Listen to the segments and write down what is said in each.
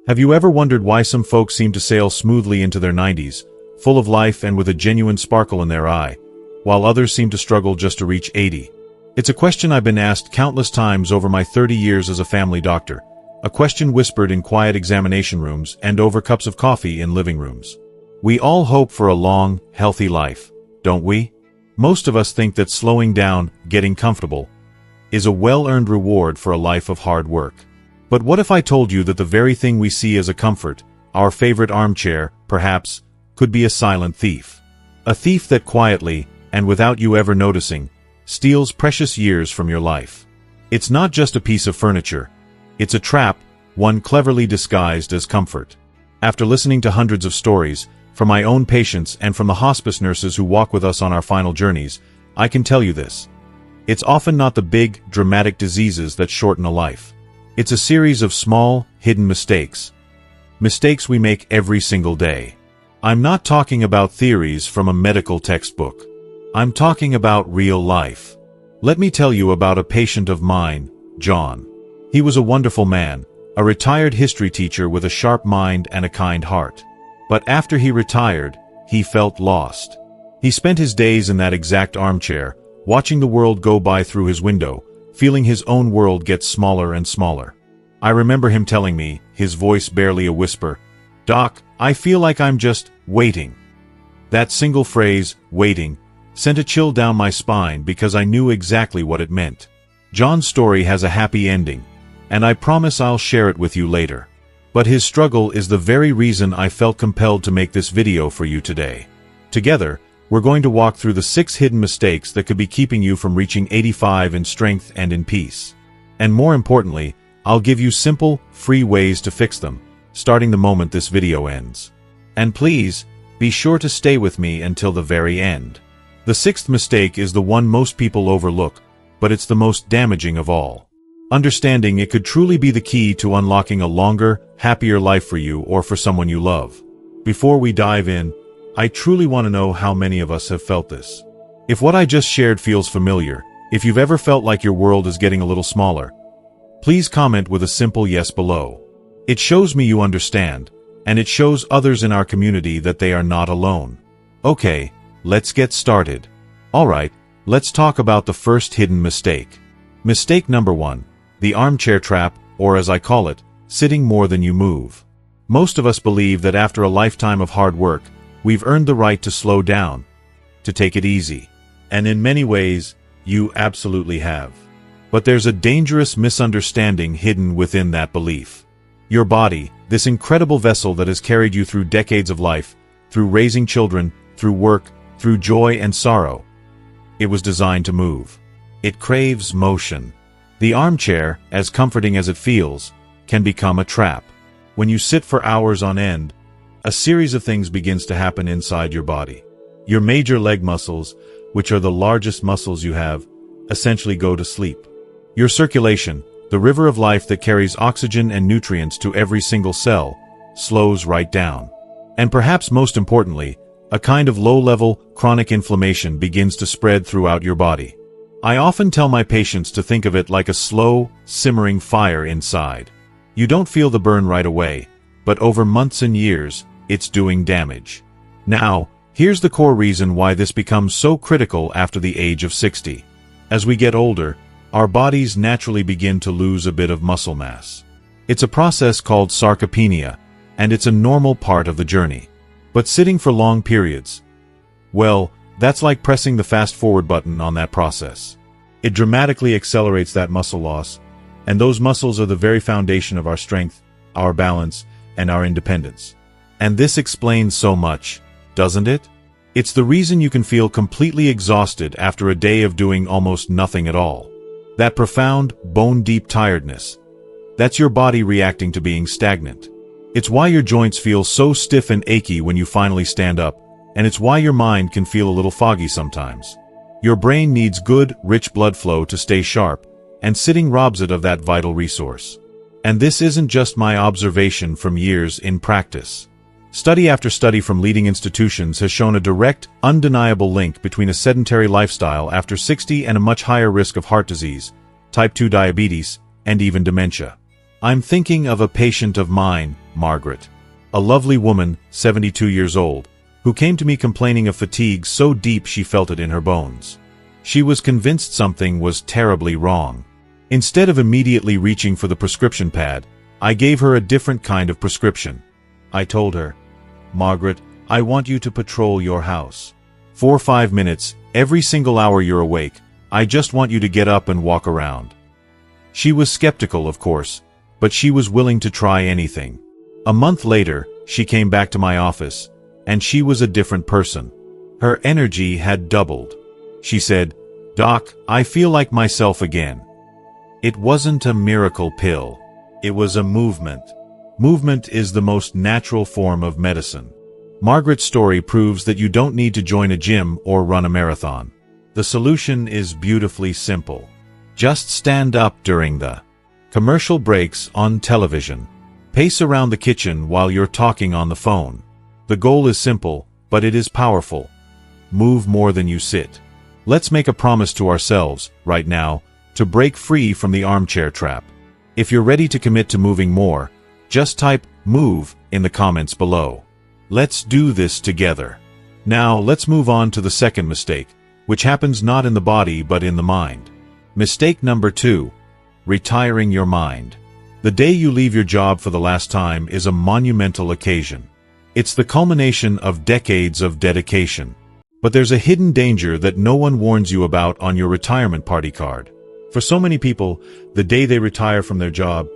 Have you ever wondered why some folks seem to sail smoothly into their 90s, full of life and with a genuine sparkle in their eye, while others seem to struggle just to reach 80? It's a question I've been asked countless times over my 30 years as a family doctor, a question whispered in quiet examination rooms and over cups of coffee in living rooms. We all hope for a long, healthy life, don't we? Most of us think that slowing down, getting comfortable, is a well-earned reward for a life of hard work. But what if I told you that the very thing we see as a comfort, our favorite armchair, perhaps, could be a silent thief? A thief that quietly, and without you ever noticing, steals precious years from your life. It's not just a piece of furniture. It's a trap, one cleverly disguised as comfort. After listening to hundreds of stories, from my own patients and from the hospice nurses who walk with us on our final journeys, I can tell you this. It's often not the big, dramatic diseases that shorten a life. It's a series of small, hidden mistakes. Mistakes we make every single day. I'm not talking about theories from a medical textbook. I'm talking about real life. Let me tell you about a patient of mine, John. He was a wonderful man, a retired history teacher with a sharp mind and a kind heart. But after he retired, he felt lost. He spent his days in that exact armchair, watching the world go by through his window, feeling his own world get smaller and smaller. I remember him telling me, his voice barely a whisper, "Doc, I feel like I'm just waiting." That single phrase, waiting, sent a chill down my spine because I knew exactly what it meant. John's story has a happy ending, and I promise I'll share it with you later. But his struggle is the very reason I felt compelled to make this video for you today. Together, we're going to walk through the 6 hidden mistakes that could be keeping you from reaching 85 in strength and in peace. And more importantly, I'll give you simple, free ways to fix them, starting the moment this video ends. And please, be sure to stay with me until the very end. The 6th mistake is the one most people overlook, but it's the most damaging of all. Understanding it could truly be the key to unlocking a longer, happier life for you or for someone you love. Before we dive in, I truly want to know how many of us have felt this. If what I just shared feels familiar, if you've ever felt like your world is getting a little smaller, please comment with a simple yes below. It shows me you understand, and it shows others in our community that they are not alone. Okay, let's get started. Alright, let's talk about the first hidden mistake. Mistake number 1, the armchair trap, or as I call it, sitting more than you move. Most of us believe that after a lifetime of hard work, we've earned the right to slow down, to take it easy. And in many ways, you absolutely have. But there's a dangerous misunderstanding hidden within that belief. Your body, this incredible vessel that has carried you through decades of life, through raising children, through work, through joy and sorrow, it was designed to move. It craves motion. The armchair, as comforting as it feels, can become a trap. When you sit for hours on end, a series of things begins to happen inside your body. Your major leg muscles, which are the largest muscles you have, essentially go to sleep. Your circulation, the river of life that carries oxygen and nutrients to every single cell, slows right down. And perhaps most importantly, a kind of low-level, chronic inflammation begins to spread throughout your body. I often tell my patients to think of it like a slow, simmering fire inside. You don't feel the burn right away, but over months and years, it's doing damage. Now, here's the core reason why this becomes so critical after the age of 60. As we get older, our bodies naturally begin to lose a bit of muscle mass. It's a process called sarcopenia, and it's a normal part of the journey. But sitting for long periods, well, that's like pressing the fast-forward button on that process. It dramatically accelerates that muscle loss, and those muscles are the very foundation of our strength, our balance, and our independence. And this explains so much, doesn't it? It's the reason you can feel completely exhausted after a day of doing almost nothing at all. That profound, bone-deep tiredness. That's your body reacting to being stagnant. It's why your joints feel so stiff and achy when you finally stand up, and it's why your mind can feel a little foggy sometimes. Your brain needs good, rich blood flow to stay sharp, and sitting robs it of that vital resource. And this isn't just my observation from years in practice. Study after study from leading institutions has shown a direct, undeniable link between a sedentary lifestyle after 60 and a much higher risk of heart disease, type 2 diabetes, and even dementia. I'm thinking of a patient of mine, Margaret. A lovely woman, 72 years old, who came to me complaining of fatigue so deep she felt it in her bones. She was convinced something was terribly wrong. Instead of immediately reaching for the prescription pad, I gave her a different kind of prescription. I told her, "Margaret, I want you to patrol your house. 4 or 5 minutes, every single hour you're awake. I just want you to get up and walk around." She was skeptical, of course, but she was willing to try anything. A month later, she came back to my office, and she was a different person. Her energy had doubled. She said, "Doc, I feel like myself again." It wasn't a miracle pill. It was a movement. Movement is the most natural form of medicine. Margaret's story proves that you don't need to join a gym or run a marathon. The solution is beautifully simple. Just stand up during the commercial breaks on television. Pace around the kitchen while you're talking on the phone. The goal is simple, but it is powerful. Move more than you sit. Let's make a promise to ourselves, right now, to break free from the armchair trap. If you're ready to commit to moving more, just type "move" in the comments below. Let's do this together. Now, let's move on to the second mistake, which happens not in the body but in the mind. Mistake number 2. Retiring your mind. The day you leave your job for the last time is a monumental occasion. It's the culmination of decades of dedication. But there's a hidden danger that no one warns you about on your retirement party card. For so many people, the day they retire from their job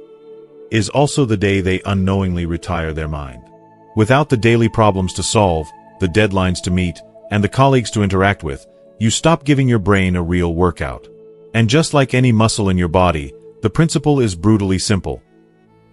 is also the day they unknowingly retire their mind. Without the daily problems to solve, the deadlines to meet, and the colleagues to interact with, you stop giving your brain a real workout. And just like any muscle in your body, the principle is brutally simple.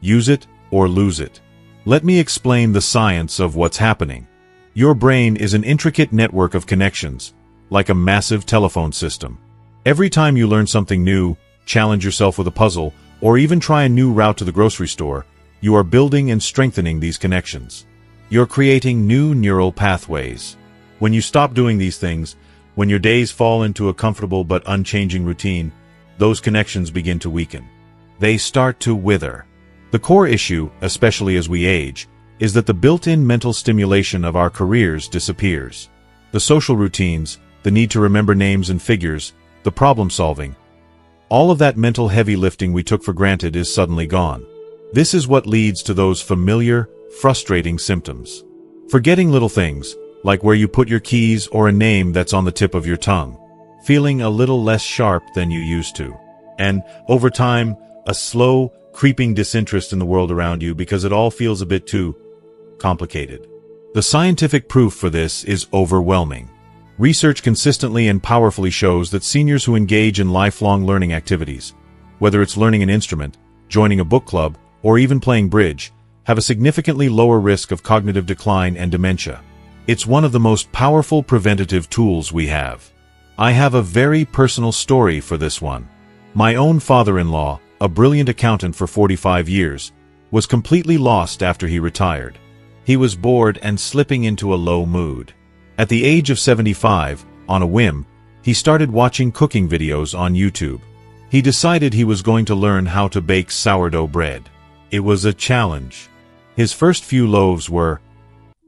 Use it or lose it. Let me explain the science of what's happening. Your brain is an intricate network of connections, like a massive telephone system. Every time you learn something new, challenge yourself with a puzzle, or even try a new route to the grocery store, you are building and strengthening these connections. You're creating new neural pathways. When you stop doing these things, when your days fall into a comfortable but unchanging routine, those connections begin to weaken. They start to wither. The core issue, especially as we age, is that the built-in mental stimulation of our careers disappears. The social routines, the need to remember names and figures, the problem-solving, all of that mental heavy lifting we took for granted is suddenly gone. This is what leads to those familiar, frustrating symptoms. Forgetting little things, like where you put your keys or a name that's on the tip of your tongue. Feeling a little less sharp than you used to. And, over time, a slow, creeping disinterest in the world around you because it all feels a bit too complicated. The scientific proof for this is overwhelming. Research consistently and powerfully shows that seniors who engage in lifelong learning activities, whether it's learning an instrument, joining a book club, or even playing bridge, have a significantly lower risk of cognitive decline and dementia. It's one of the most powerful preventative tools we have. I have a very personal story for this one. My own father-in-law, a brilliant accountant for 45 years, was completely lost after he retired. He was bored and slipping into a low mood. At the age of 75, on a whim, he started watching cooking videos on YouTube. He decided he was going to learn how to bake sourdough bread. It was a challenge. His first few loaves were,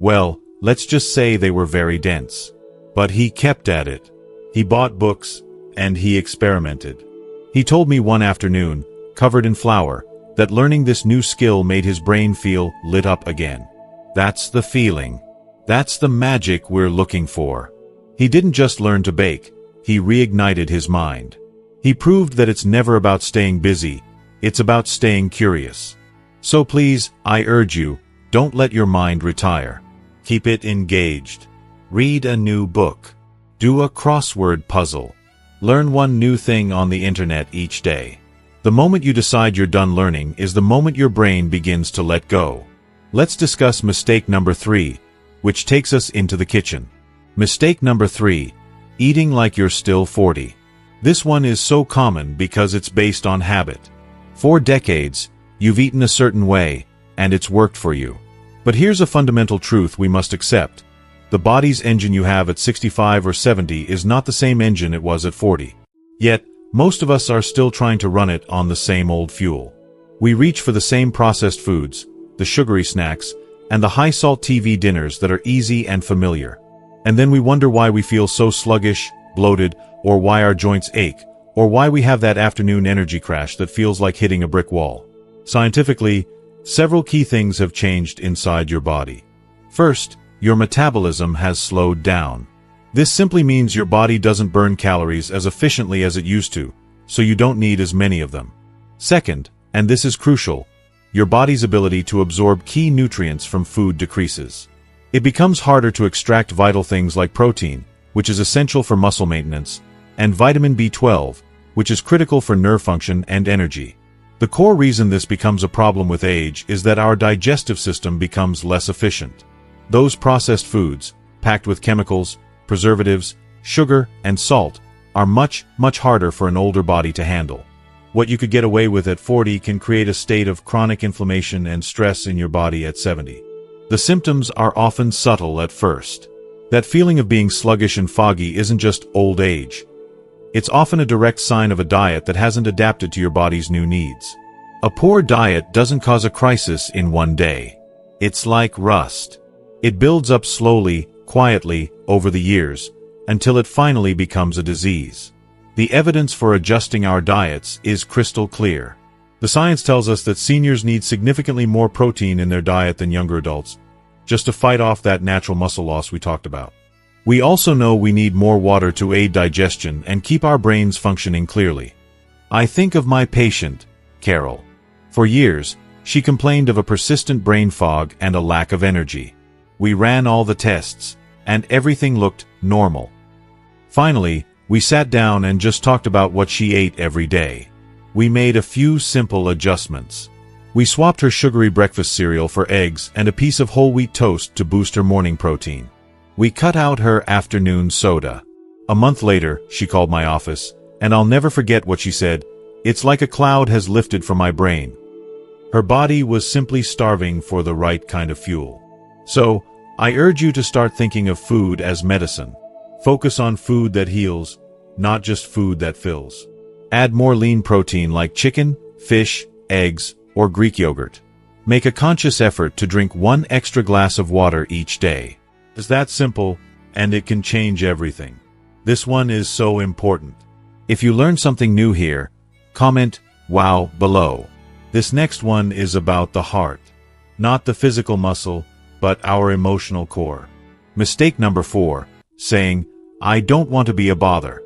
well, let's just say they were very dense. But he kept at it. He bought books, and he experimented. He told me one afternoon, covered in flour, that learning this new skill made his brain feel lit up again. That's the feeling. That's the magic we're looking for. He didn't just learn to bake, he reignited his mind. He proved that it's never about staying busy, it's about staying curious. So please, I urge you, don't let your mind retire. Keep it engaged. Read a new book. Do a crossword puzzle. Learn one new thing on the internet each day. The moment you decide you're done learning is the moment your brain begins to let go. Let's discuss mistake number 3, which takes us into the kitchen. Mistake number 3, eating like you're still 40. This one is so common because it's based on habit. For decades, you've eaten a certain way, and it's worked for you. But here's a fundamental truth we must accept. The body's engine you have at 65 or 70 is not the same engine it was at 40. Yet, most of us are still trying to run it on the same old fuel. We reach for the same processed foods, the sugary snacks, and the high-salt TV dinners that are easy and familiar. And then we wonder why we feel so sluggish, bloated, or why our joints ache, or why we have that afternoon energy crash that feels like hitting a brick wall. Scientifically, several key things have changed inside your body. First, your metabolism has slowed down. This simply means your body doesn't burn calories as efficiently as it used to, so you don't need as many of them. Second, and this is crucial, your body's ability to absorb key nutrients from food decreases. It becomes harder to extract vital things like protein, which is essential for muscle maintenance, and vitamin B12, which is critical for nerve function and energy. The core reason this becomes a problem with age is that our digestive system becomes less efficient. Those processed foods, packed with chemicals, preservatives, sugar, and salt, are much harder for an older body to handle. What you could get away with at 40 can create a state of chronic inflammation and stress in your body at 70. The symptoms are often subtle at first. That feeling of being sluggish and foggy isn't just old age. It's often a direct sign of a diet that hasn't adapted to your body's new needs. A poor diet doesn't cause a crisis in one day. It's like rust. It builds up slowly, quietly, over the years, until it finally becomes a disease. The evidence for adjusting our diets is crystal clear. The science tells us that seniors need significantly more protein in their diet than younger adults, just to fight off that natural muscle loss we talked about. We also know we need more water to aid digestion and keep our brains functioning clearly. I think of my patient, Carol. For years, she complained of a persistent brain fog and a lack of energy. We ran all the tests, and everything looked normal. Finally, we sat down and just talked about what she ate every day. We made a few simple adjustments. We swapped her sugary breakfast cereal for eggs and a piece of whole wheat toast to boost her morning protein. We cut out her afternoon soda. A month later, she called my office, and I'll never forget what she said. "It's like a cloud has lifted from my brain." Her body was simply starving for the right kind of fuel. So, I urge you to start thinking of food as medicine. Focus on food that heals, not just food that fills. Add more lean protein like chicken, fish, eggs, or Greek yogurt. Make a conscious effort to drink 1 extra glass of water each day. It's that simple, and it can change everything. This one is so important. If you learned something new here, comment "wow" below. This next one is about the heart. Not the physical muscle, but our emotional core. Mistake number 4, saying, "I don't want to be a bother."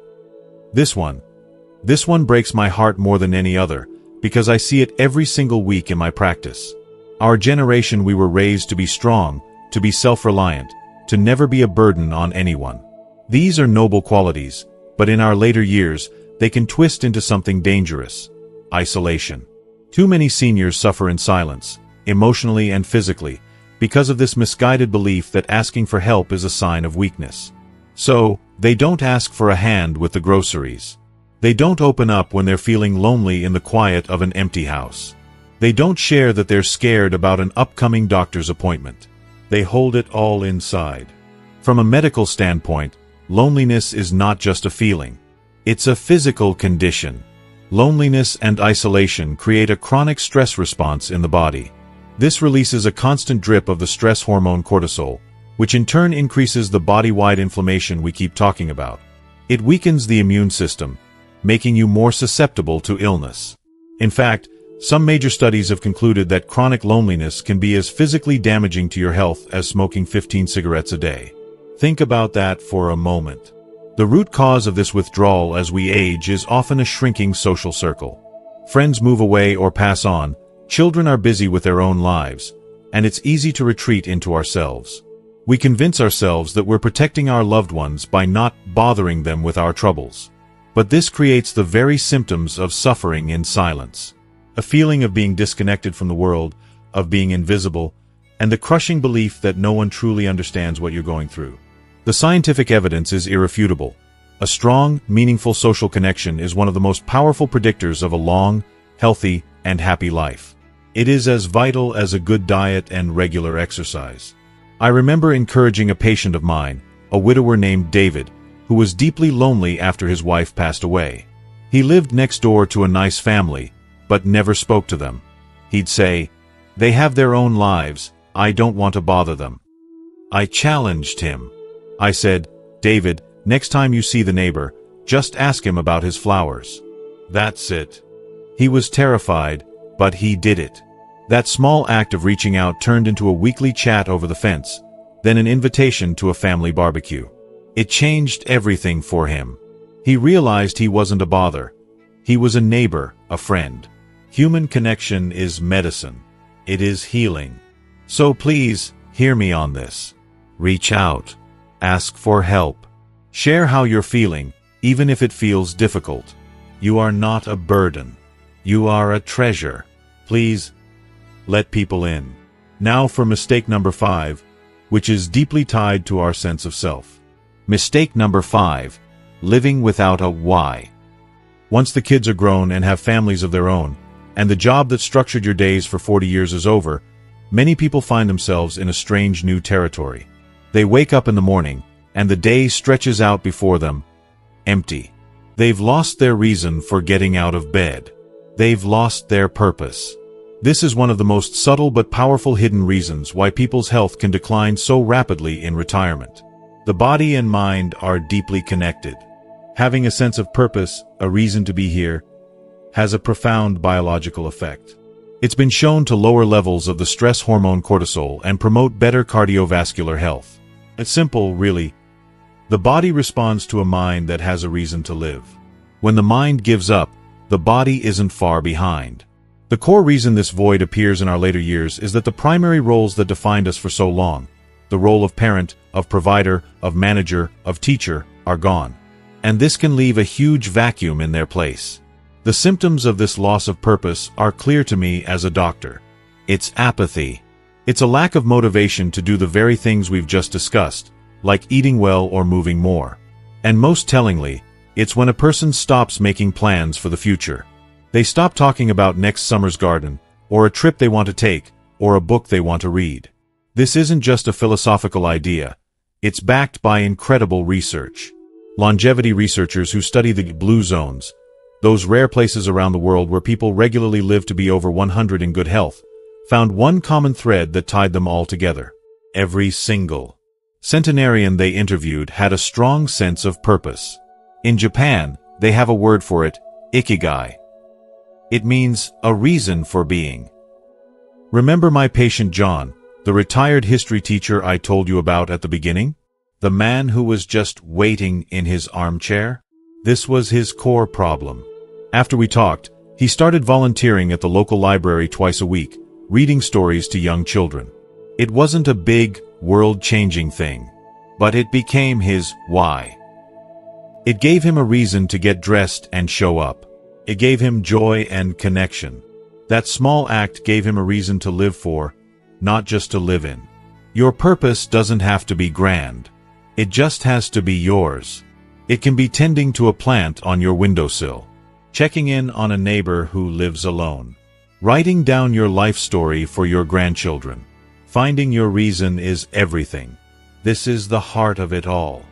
This one breaks my heart more than any other, because I see it every single week in my practice. Our generation, we were raised to be strong, to be self-reliant, to never be a burden on anyone. These are noble qualities, but in our later years, they can twist into something dangerous: isolation. Too many seniors suffer in silence, emotionally and physically, because of this misguided belief that asking for help is a sign of weakness. So, they don't ask for a hand with the groceries. They don't open up when they're feeling lonely in the quiet of an empty house. They don't share that they're scared about an upcoming doctor's appointment. They hold it all inside. From a medical standpoint, loneliness is not just a feeling. It's a physical condition. Loneliness and isolation create a chronic stress response in the body. This releases a constant drip of the stress hormone cortisol, which in turn increases the body-wide inflammation we keep talking about. It weakens the immune system, making you more susceptible to illness. In fact, some major studies have concluded that chronic loneliness can be as physically damaging to your health as smoking 15 cigarettes a day. Think about that for a moment. The root cause of this withdrawal as we age is often a shrinking social circle. Friends move away or pass on, children are busy with their own lives, and it's easy to retreat into ourselves. We convince ourselves that we're protecting our loved ones by not bothering them with our troubles. But this creates the very symptoms of suffering in silence. A feeling of being disconnected from the world, of being invisible, and the crushing belief that no one truly understands what you're going through. The scientific evidence is irrefutable. A strong, meaningful social connection is one of the most powerful predictors of a long, healthy, and happy life. It is as vital as a good diet and regular exercise. I remember encouraging a patient of mine, a widower named David, who was deeply lonely after his wife passed away. He lived next door to a nice family, but never spoke to them. He'd say, They have their own lives. I don't want to bother them. I challenged him. I said, David, next time you see the neighbor, just ask him about his flowers. That's it. He was terrified, but he did it. That small act of reaching out turned into a weekly chat over the fence, then an invitation to a family barbecue. It changed everything for him. He realized he wasn't a bother. He was a neighbor, a friend. Human connection is medicine. It is healing. So please, hear me on this. Reach out. Ask for help. Share how you're feeling, even if it feels difficult. You are not a burden. You are a treasure. Please, let people in. Now for mistake number 5, which is deeply tied to our sense of self. Mistake number 5, living without a why. Once the kids are grown and have families of their own, and the job that structured your days for 40 years is over, many people find themselves in a strange new territory. They wake up in the morning, and the day stretches out before them, empty. They've lost their reason for getting out of bed. They've lost their purpose. This is one of the most subtle but powerful hidden reasons why people's health can decline so rapidly in retirement. The body and mind are deeply connected. Having a sense of purpose, a reason to be here, has a profound biological effect. It's been shown to lower levels of the stress hormone cortisol and promote better cardiovascular health. It's simple, really. The body responds to a mind that has a reason to live. When the mind gives up, the body isn't far behind. The core reason this void appears in our later years is that the primary roles that defined us for so long, the role of parent, of provider, of manager, of teacher, are gone. And this can leave a huge vacuum in their place. The symptoms of this loss of purpose are clear to me as a doctor. It's apathy. It's a lack of motivation to do the very things we've just discussed, like eating well or moving more. And most tellingly, it's when a person stops making plans for the future. They stop talking about next summer's garden, or a trip they want to take, or a book they want to read. This isn't just a philosophical idea. It's backed by incredible research. Longevity researchers who study the blue zones, those rare places around the world where people regularly live to be over 100 in good health, found one common thread that tied them all together. Every single centenarian they interviewed had a strong sense of purpose. In Japan, they have a word for it, ikigai. It means a reason for being. Remember my patient John, the retired history teacher I told you about at the beginning? The man who was just waiting in his armchair? This was his core problem. After we talked, he started volunteering at the local library twice a week, reading stories to young children. It wasn't a big, world-changing thing, but it became his why. It gave him a reason to get dressed and show up. It gave him joy and connection. That small act gave him a reason to live for, not just to live in. Your purpose doesn't have to be grand. It just has to be yours. It can be tending to a plant on your windowsill, checking in on a neighbor who lives alone, writing down your life story for your grandchildren. Finding your reason is everything. This is the heart of it all.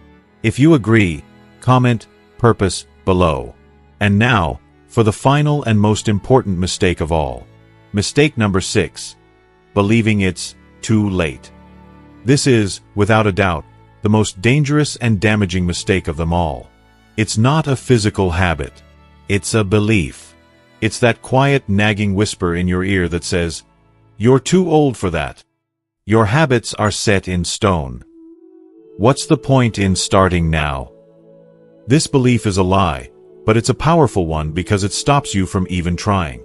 If you agree, comment purpose below. And now, for the final and most important mistake of all. Mistake number 6. Believing it's too late. This is, without a doubt, the most dangerous and damaging mistake of them all. It's not a physical habit. It's a belief. It's that quiet, nagging whisper in your ear that says, "You're too old for that. Your habits are set in stone. What's the point in starting now?" This belief is a lie, but it's a powerful one because it stops you from even trying.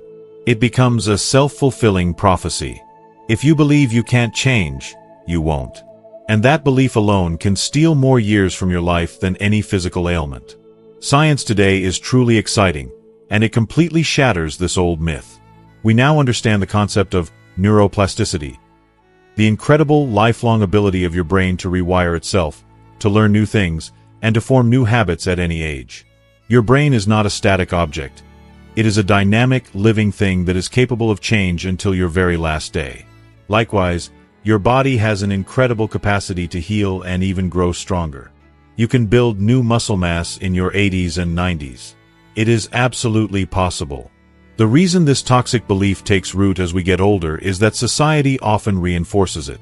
It becomes a self-fulfilling prophecy. If you believe you can't change, you won't. And that belief alone can steal more years from your life than any physical ailment. Science today is truly exciting, and it completely shatters this old myth. We now understand the concept of neuroplasticity, the incredible lifelong ability of your brain to rewire itself, to learn new things, and to form new habits at any age. Your brain is not a static object. It is a dynamic, living thing that is capable of change until your very last day. Likewise, your body has an incredible capacity to heal and even grow stronger. You can build new muscle mass in your 80s and 90s. It is absolutely possible. The The reason this toxic belief takes root as we get older is that society often reinforces it.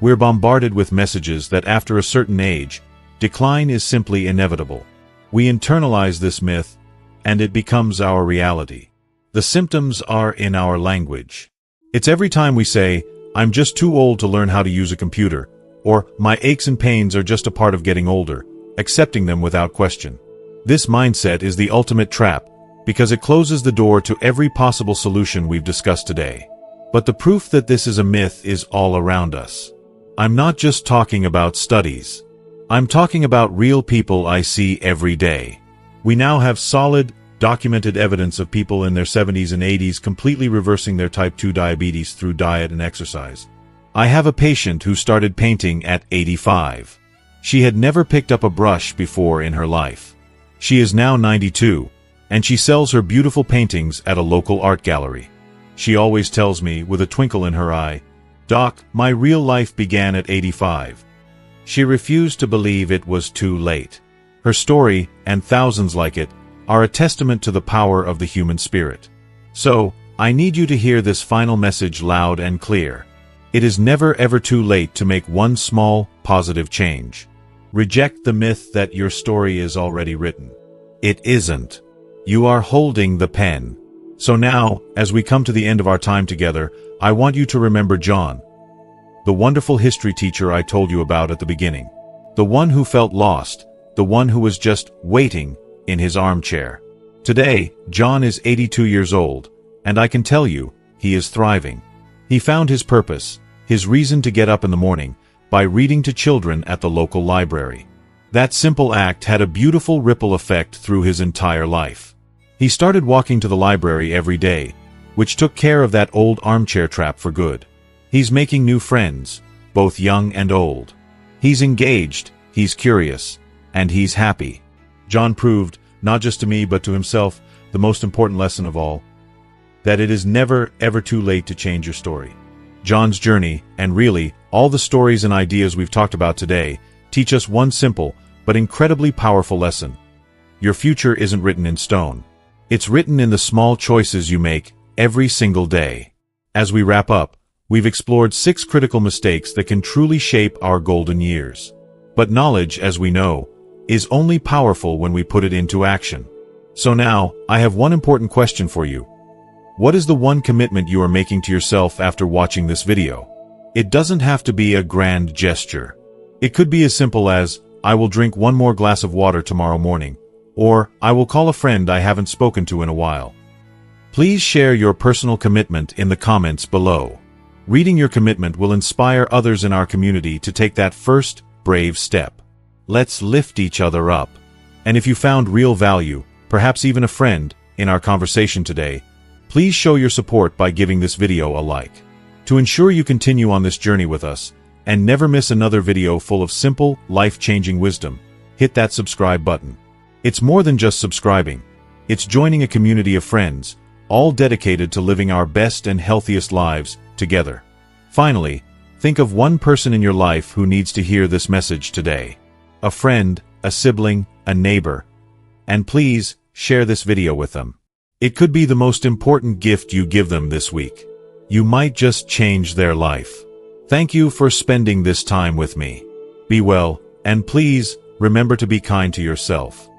We're bombarded with messages that after a certain age, decline is simply inevitable. We internalize this myth, and it becomes our reality. The symptoms are in our language. It's every time we say, "I'm just too old to learn how to use a computer," or "My aches and pains are just a part of getting older," accepting them without question. This mindset is the ultimate trap, because it closes the door to every possible solution we've discussed today. But the proof that this is a myth is all around us. I'm not just talking about studies. I'm talking about real people I see every day. We now have solid, documented evidence of people in their 70s and 80s completely reversing their type 2 diabetes through diet and exercise. I have a patient who started painting at 85. She had never picked up a brush before in her life. She is now 92, and she sells her beautiful paintings at a local art gallery. She always tells me, with a twinkle in her eye, "Doc, my real life began at 85. She refused to believe it was too late. Her story, and thousands like it, are a testament to the power of the human spirit. So, I need you to hear this final message loud and clear. It is never ever too late to make one small, positive change. Reject the myth that your story is already written. It isn't. You are holding the pen. So now, as we come to the end of our time together, I want you to remember John, the wonderful history teacher I told you about at the beginning. The one who felt lost, the one who was just waiting in his armchair. Today, John is 82 years old, and I can tell you, he is thriving. He found his purpose, his reason to get up in the morning, by reading to children at the local library. That simple act had a beautiful ripple effect through his entire life. He started walking to the library every day, which took care of that old armchair trap for good. He's making new friends, both young and old. He's engaged, he's curious, and he's happy. John proved, not just to me but to himself, the most important lesson of all, that it is never ever too late to change your story. John's journey, and really, all the stories and ideas we've talked about today, teach us one simple, but incredibly powerful lesson. Your future isn't written in stone. It's written in the small choices you make every single day. As we wrap up, we've explored 6 critical mistakes that can truly shape our golden years. But knowledge, as we know, is only powerful when we put it into action. So now, I have one important question for you. What is the one commitment you are making to yourself after watching this video? It doesn't have to be a grand gesture. It could be as simple as, "I will drink one more glass of water tomorrow morning," or "I will call a friend I haven't spoken to in a while." Please share your personal commitment in the comments below. Reading your commitment will inspire others in our community to take that first, brave step. Let's lift each other up. And if you found real value, perhaps even a friend, in our conversation today, please show your support by giving this video a like. To ensure you continue on this journey with us, and never miss another video full of simple, life-changing wisdom, hit that subscribe button. It's more than just subscribing. It's joining a community of friends, all dedicated to living our best and healthiest lives together. Finally, think of one person in your life who needs to hear this message today. A friend, a sibling, a neighbor. And please, share this video with them. It could be the most important gift you give them this week. You might just change their life. Thank you for spending this time with me. Be well, and please, remember to be kind to yourself.